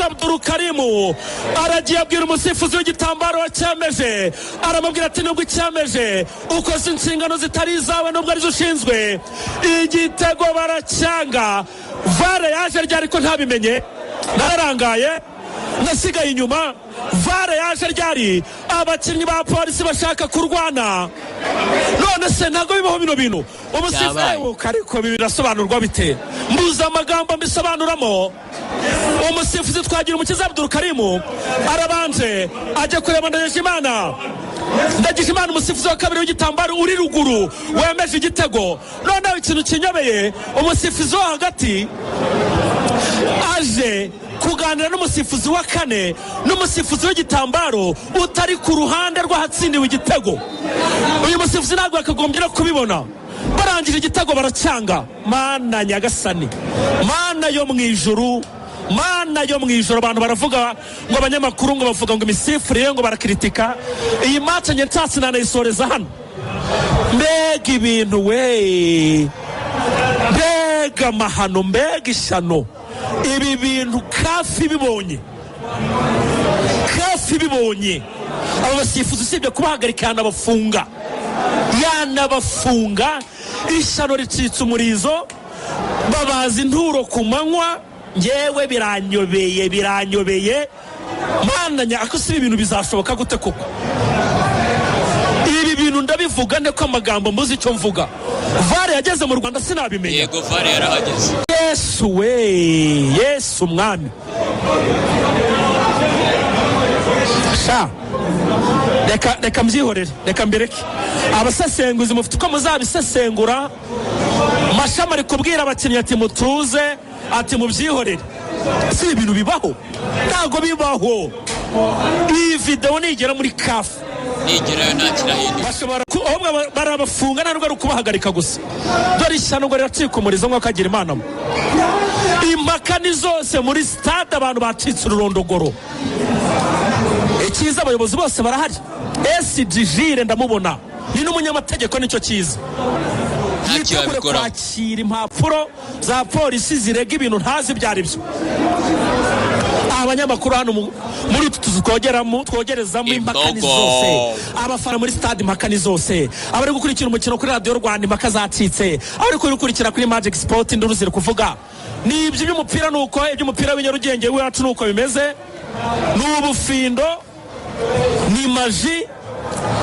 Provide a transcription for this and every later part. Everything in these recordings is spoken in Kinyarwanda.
Abdurukarimu aragiye abwira umusifuzi w'igitambaro wacyameje, aramubwira ati nubwo icyameje ukoze inshingano zitari izawe nubwo arizo ushinzwe. Igitego baracyanga. VAR yaje ryari ko ntabimenye, nararangaye nasigaye inyuma. VAR yaje ryari abakinnyi ba polisi bashaka kurwana. None se ntago bibaho bino bintu umusifuzi ariko birasobanurwa bite? Mbuza amagambo mbisobanuramo. Umusifuzi twagira umukiza Abdurukarimu arabanje ajya kureba Ndagijimana umusifuzi wa kabiri w'igitambaro uri ruguru wemeje igitego. Noneho ikintu kinyobeye, umusifuzi wo hagati aje kuganira n'umusifuzi wa kane n'umusifuzi w'igitambaro utari ku ruhande rw'ahatsindiwe igitego. Uyu musifuzi ntabwo yakagombye no kubibona. Barangije igitego baracyanga. Mana nyagasani, mana yo mu ijuru, mana yo mu ijoro. Abantu baravuga ngo abanyamakuru ngo bavuga ngo imisifurire ngo barakritika iyi match. Nye ntatsi nanayisoreza hano. Mbega ibintu we, mbega mahano, mbega ishano. Ibi bintu kafi bibonye aba basifuzi usibye kubahagarika yanabafunga. Ishano ricitse umurizo, babaza inturo ku manywa. Ngewe biranyobeye mana nya ako si ibintu bizashoboka gute koko? Ibi bintu ndabivuga ne ko amagambo mbuzi icyo mvuga. VAR yageze mu Rwanda sinabimenya. Yego VAR yarahageze. Yesu we, Yesu mwami. Sha reka mbyihorere, reka mbireke. Abasesenguzi mufite uko muzabisesengura. Mashama ari kubwira abakinnyi ati mutuze, ati mubyihorere. Si ibintu bibaho, ntago bibaho. Iyi video nigera muri CAF nigerayo ntakirahinduka, bashobora barabafunga ntabwo ari kubahagarika gusa. Dore ishyano ngo riracika umurizo nk'uko agira Imana. Impaka ni zose muri stade, abantu bacitse ururondogoro. Ikiza abayobozi bose barahari. SDG ndamubona ni n'umunyamategeko, nicyo cyiza. Yitegure kwakira impapuro za polisi zirega ibintu ntazi byari byo. Abanyamakuru hano muri tuzu twogerezamo impakani zose. Abafana muri stade impakani zose. Abari gukurikira umukino kuri Radio Rwanda impaka zacitse. Abari gukurikira kuri Magic Sport induru ziri kuvuga. Ni iby'umupira nuko iby'umupira w'inyarugenge wacu nuko bimeze. N'ubufindo, ni maji,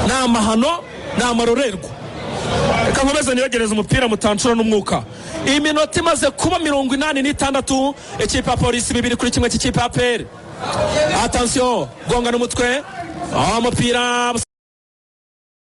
na mahano, na marorerwa. Reka nkomeze niyogereza umupira mutancura n'umwuka. Iminota imaze kuba 86, ikipe ya polisi 2-1 cy'ikipe ya APR. Attention, gonga n'umutwe. Umupira